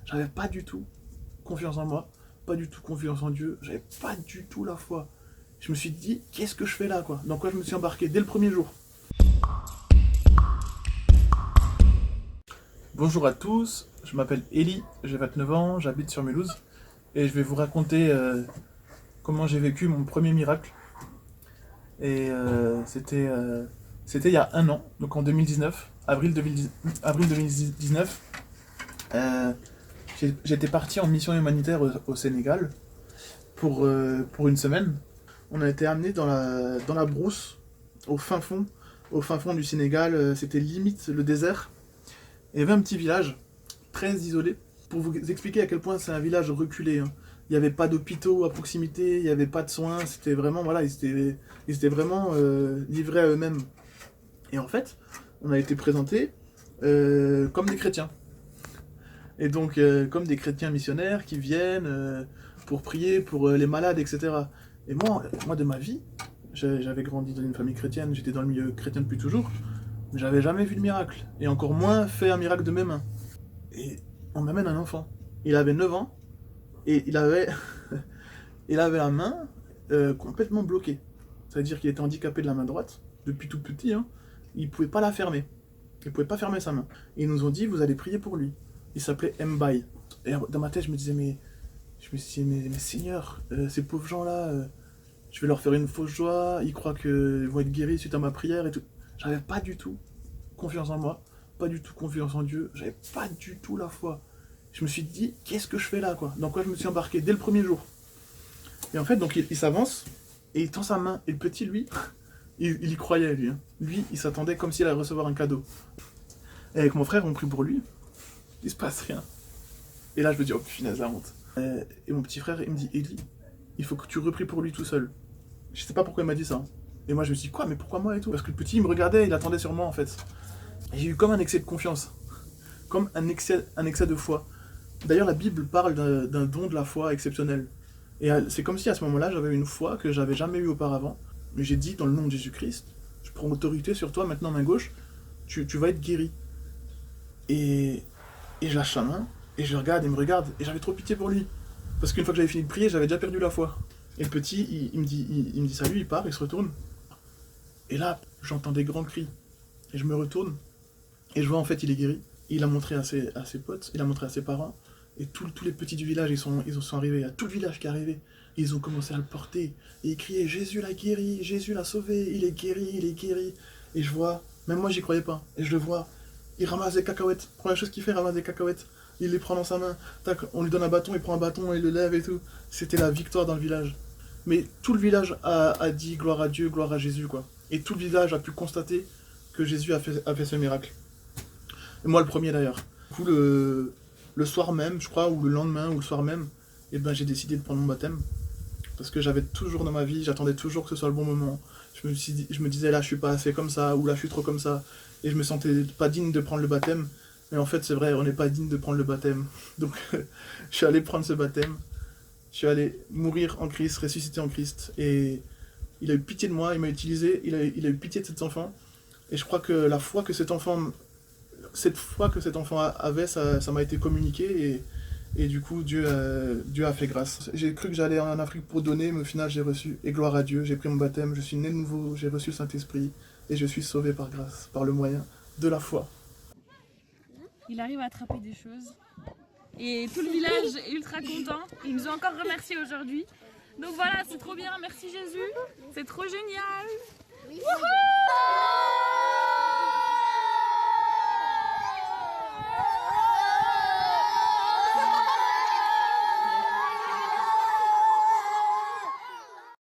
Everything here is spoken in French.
j'avais pas du tout confiance en moi, pas du tout confiance en Dieu, j'avais pas du tout la foi. Je me suis dit, qu'est-ce que je fais là, quoi? Dans quoi je me suis embarqué dès le premier jour. Bonjour à tous, je m'appelle Eli, j'ai 29 ans, j'habite sur Mulhouse et je vais vous raconter comment j'ai vécu mon premier miracle. Et c'était il y a un an, donc en 2019, avril 2019. J'étais parti en mission humanitaire au Sénégal pour une semaine. On a été amené dans la brousse, au fin fond du Sénégal. C'était limite le désert. Il y avait un petit village, très isolé. Pour vous expliquer à quel point c'est un village reculé, hein. Il n'y avait pas d'hôpitaux à proximité, il n'y avait pas de soins. C'était vraiment, voilà, ils étaient vraiment livrés à eux-mêmes. Et en fait, on a été présentés comme des chrétiens. Et donc, comme des chrétiens missionnaires qui viennent pour prier pour les malades, etc. Et moi de ma vie, j'avais grandi dans une famille chrétienne, j'étais dans le milieu chrétien depuis toujours, mais j'avais jamais vu de miracle. Et encore moins fait un miracle de mes mains. Et on m'amène un enfant. Il avait 9 ans, et il avait la main complètement bloquée. C'est-à-dire qu'il était handicapé de la main droite, depuis tout petit, hein. Il pouvait pas la fermer. Il pouvait pas fermer sa main. Et ils nous ont dit, vous allez prier pour lui. Il s'appelait Mbaye. Et dans ma tête, je me suis dit, mais Seigneur, ces pauvres gens-là, je vais leur faire une fausse joie, ils croient qu'ils vont être guéris suite à ma prière et tout. J'avais pas du tout confiance en moi, pas du tout confiance en Dieu, j'avais pas du tout la foi. Je me suis dit, qu'est-ce que je fais là, quoi? Dans quoi je me suis embarqué dès le premier jour? Et en fait, donc il s'avance, et il tend sa main, et le petit, lui, il y croyait, lui. Hein. Lui, il s'attendait comme s'il allait recevoir un cadeau. Et avec mon frère, on prie pour lui, il se passe rien. Et là, je me dis, oh punaise, la honte. Et mon petit frère, il me dit, Eli, il faut que tu repries pour lui tout seul. Je sais pas pourquoi il m'a dit ça. Et moi, je me suis dit, quoi, mais pourquoi moi et tout? Parce que le petit, il me regardait, il attendait sur moi, en fait. Et j'ai eu comme un excès de confiance. Comme un excès de foi. D'ailleurs, la Bible parle d'un don de la foi exceptionnel. Et c'est comme si à ce moment-là, j'avais une foi que j'avais jamais eue auparavant. Mais j'ai dit, dans le nom de Jésus-Christ, je prends autorité sur toi, maintenant, main gauche, tu vas être guéri. Et je lâche sa main, et je regarde, il me regarde, et j'avais trop pitié pour lui. Parce qu'une fois que j'avais fini de prier, j'avais déjà perdu la foi. Et le petit, il me dit salut, il part, il se retourne. Et là, j'entends des grands cris. Et je me retourne, et je vois en fait, il est guéri. Il a montré à ses potes, il a montré à ses parents, et tous les petits du village, ils sont arrivés. Il y a tout le village qui est arrivé. Et ils ont commencé à le porter, et ils criaient, Jésus l'a guéri, Jésus l'a sauvé, il est guéri, il est guéri. Et je vois, même moi j'y croyais pas, et je le vois, il ramasse des cacahuètes. Première chose qu'il fait, il ramasse des cacahuètes. Il les prend dans sa main. Tac, on lui donne un bâton, il prend un bâton, il le lève et tout. C'était la victoire dans le village. Mais tout le village a dit gloire à Dieu, gloire à Jésus, quoi. Et tout le village a pu constater que Jésus a fait ce miracle. Et moi le premier d'ailleurs. Du coup, le soir même, je crois, ou le lendemain, ou le soir même, eh ben, j'ai décidé de prendre mon baptême. Parce que j'avais toujours dans ma vie, j'attendais toujours que ce soit le bon moment. Je me disais là, je suis pas assez comme ça, ou là, je suis trop comme ça. Et je me sentais pas digne de prendre le baptême. Mais en fait, c'est vrai, on n'est pas digne de prendre le baptême. Donc, je suis allé prendre ce baptême. Je suis allé mourir en Christ, ressusciter en Christ. Et il a eu pitié de moi, il m'a utilisé, il a eu pitié de cet enfant. Et je crois que la foi que cette foi que cet enfant avait, ça m'a été communiqué. Et du coup, Dieu a fait grâce. J'ai cru que j'allais en Afrique pour donner, mais au final, j'ai reçu. Et gloire à Dieu, j'ai pris mon baptême, je suis né de nouveau, j'ai reçu le Saint-Esprit. Et je suis sauvé par grâce, par le moyen de la foi. Il arrive à attraper des choses. Et tout le village est ultra content. Ils nous ont encore remercié aujourd'hui. Donc voilà, c'est trop bien. Merci Jésus. C'est trop génial. Wouhou!